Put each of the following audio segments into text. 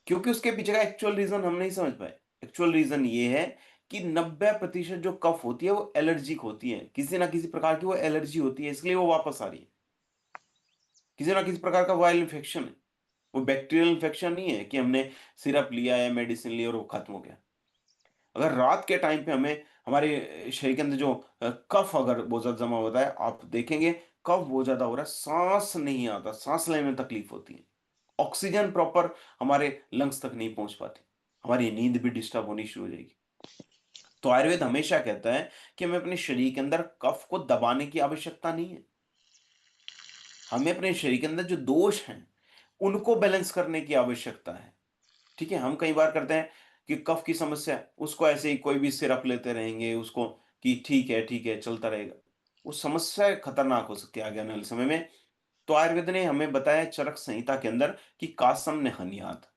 क्योंकि उसके पीछे का एक्चुअल रीजन हम नहीं समझ पाए। एक्चुअल रीजन ये है कि 90% जो कफ होती है वो एलर्जिक होती है, किसी ना किसी प्रकार की वो एलर्जी होती है, इसलिए वो वापस आ रही है। किसी ना किसी प्रकार का वायरल इन्फेक्शन है। वो बैक्टीरियल इन्फेक्शन नहीं है कि हमने सिरप लिया या मेडिसिन ली और वो खत्म हो गया। अगर रात के टाइम पे हमें हमारे शरीर के अंदर जो कफ अगर बहुत ज्यादा जमा होता है, आप देखेंगे कफ बहुत ज्यादा हो रहा है, सांस नहीं आता, सांस लेने में तकलीफ होती है, ऑक्सीजन प्रॉपर हमारे लंग्स तक नहीं पहुंच पाती, हमारी नींद भी डिस्टर्ब होनी शुरू हो जाएगी। तो आयुर्वेद हमेशा कहता है कि हमें अपने शरीर के अंदर कफ को दबाने की आवश्यकता नहीं है। हमें अपने शरीर के अंदर जो दोष हैं उनको बैलेंस करने की आवश्यकता है। ठीक है, हम कई बार करते हैं कि कफ की समस्या है, उसको ऐसे ही कोई भी सिरप लेते रहेंगे उसको, कि ठीक है चलता रहेगा। वो समस्या खतरनाक हो सकती है आगे आने वाले समय में। तो आयुर्वेद ने हमें बताया चरक संहिता के अंदर कि कासम ने हनियात।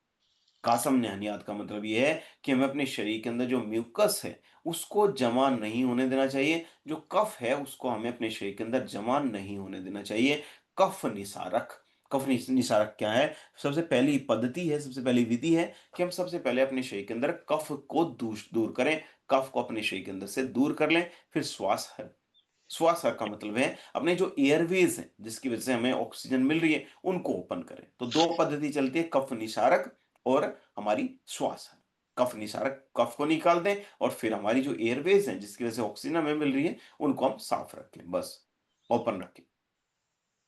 कासम ने हनियात का मतलब ये है कि हमें अपने शरीर के अंदर जो म्यूकस है उसको जमा नहीं होने देना चाहिए, जो कफ है उसको हमें अपने शरीर के अंदर जमा नहीं होने देना चाहिए। कफ निसारक। निसारक क्या है? सबसे पहली पद्धति है, सबसे पहली विधि है कि हम सबसे पहले अपने शरीर के अंदर कफ को दूर दूर करें। कफ को अपने शरीर के अंदर से दूर कर लें। फिर श्वास है। श्वास का मतलब है अपने जो एयरवेज हैं जिसकी वजह से हमें ऑक्सीजन मिल रही है उनको ओपन करें। तो दो पद्धति चलती है, कफ निसारक और हमारी श्वास है। कफ निसारक, कफ को निकाल दें और फिर हमारी जो एयरवेज हैं जिसकी वजह से ऑक्सीजन हमें मिल रही है उनको हम साफ रखें, बस ओपन रखें।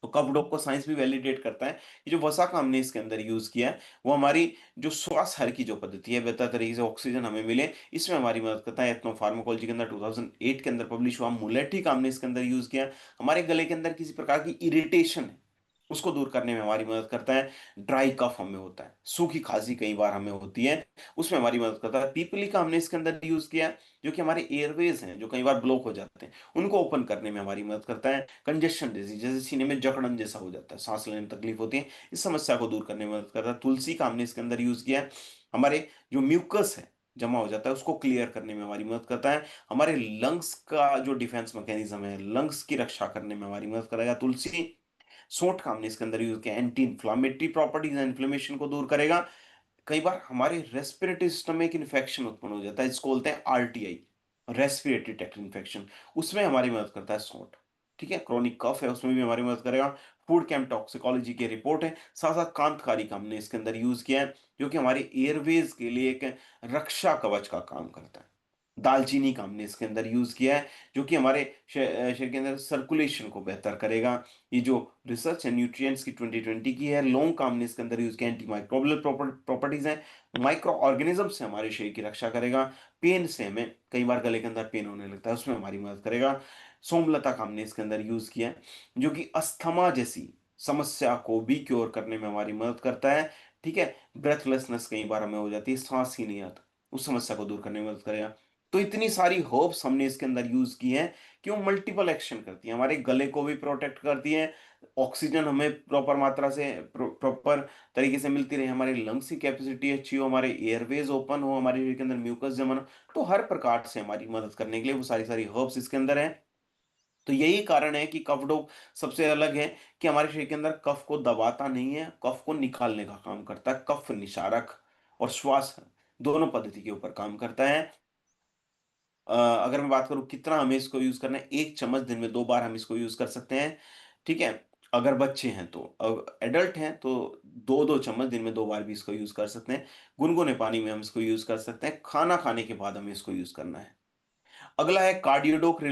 तो कफ डॉग को साइंस भी वैलिडेट करता है कि जो वसा का हमने इसके अंदर यूज किया है वो हमारी जो श्वास हर की जो पद्धति है बेहतर तरीके से ऑक्सीजन हमें मिले इसमें हमारी मदद करता है। एथनो फार्माकोलॉजी के अंदर 2008 के अंदर पब्लिश हुआ मुलेठी का हमने इसके अंदर यूज किया। हमारे गले के अंदर किसी प्रकार की इरिटेशन है उसको दूर करने में हमारी मदद करता है। ड्राई कफ हमें होता है, सूखी खांसी कई बार हमें होती है, उसमें हमारी मदद करता है। पीपली का हमने इसके अंदर यूज किया है जो कि हमारे एयरवेज हैं जो कई बार ब्लॉक हो जाते हैं उनको ओपन करने में हमारी मदद करता है। कंजेशन डिजीज जैसे सीने में जकड़न जैसा हो जाता है, सांस लेने में तकलीफ होती है, इस समस्या को दूर करने में मदद करता है। तुलसी का हमने इसके अंदर यूज किया है, हमारे जो म्यूकस है जमा हो जाता है उसको क्लियर करने में हमारी मदद करता है। हमारे लंग्स का जो डिफेंस मैकेनिज्म है, लंग्स की रक्षा करने में हमारी मदद करेगा तुलसी। सोंठ का हमने इसके अंदर यूज किया, एंटी इंफ्लामेटरी प्रॉपर्टीज, इन्फ्लेमेशन को दूर करेगा। कई बार हमारे रेस्पिरेटरी सिस्टम में एक इन्फेक्शन उत्पन्न हो जाता है जिसको बोलते हैं आरटीआई, रेस्पिरेटरी ट्रैक्ट इन्फेक्शन, उसमें हमारी मदद करता है सौंठ। ठीक है, क्रोनिक कफ है उसमें भी हमारी मदद करेगा। फूड कैम टॉक्सिकोलॉजी की रिपोर्ट है। साथ साथ कांतकारी का हमने इसके अंदर यूज किया है जो कि हमारे एयरवेज के लिए एक रक्षा कवच का काम करता है। दालचीनी का हमने इसके अंदर यूज किया है जो कि हमारे शरीर के अंदर सर्कुलेशन को बेहतर करेगा। ये जो रिसर्च है न्यूट्रिएंट्स की 2020 की है। लौंग का हमने इसके अंदर यूज किया, एंटी माइक्रोबियल प्रॉपर्टीज है, माइक्रो ऑर्गेनिज्म से हमारे शरीर की रक्षा करेगा। पेन से हमें कई बार गले के अंदर पेन होने लगता है उसमें हमारी मदद करेगा। सोमलता का हमने इसके अंदर यूज किया है जो कि अस्थमा जैसी समस्या को भी क्योर करने में हमारी मदद करता है। ठीक है, ब्रेथलेसनेस कई बार हमें हो जाती है, सांस ही नहीं आता, उस समस्या को दूर करने में मदद करेगा। तो इतनी सारी हर्ब्स हमने इसके अंदर यूज की हैं कि वो मल्टीपल एक्शन करती हैं, हमारे गले को भी प्रोटेक्ट करती हैं, ऑक्सीजन हमें प्रॉपर मात्रा से प्रॉपर तरीके से मिलती रहे, हमारे लंग्स की कैपेसिटी अच्छी हो, हमारे एयरवेज ओपन हो, हमारे शरीर के अंदर म्यूकस जमा हो, तो हर प्रकार से हमारी मदद करने के लिए वो सारी सारी हर्ब्स इसके अंदर हैं। तो यही कारण है कि कफ डॉग सबसे अलग है कि हमारे शरीर के अंदर कफ को दबाता नहीं है, कफ को निकालने का काम करता है। कफ निशारक और श्वास दोनों पद्धति के ऊपर काम करता है। अगर मैं बात करूँ कितना हमें इसको यूज करना है, 1 चम्मच दिन में 2 बार हम इसको यूज कर सकते हैं। ठीक है, अगर बच्चे हैं तो, एडल्ट हैं तो 2-2 चम्मच दिन में 2 बार भी इसको यूज कर सकते हैं। गुनगुने पानी में हम इसको यूज कर सकते हैं, खाना खाने के बाद हमें इसको यूज करना है। अगला है कार्डियोडोक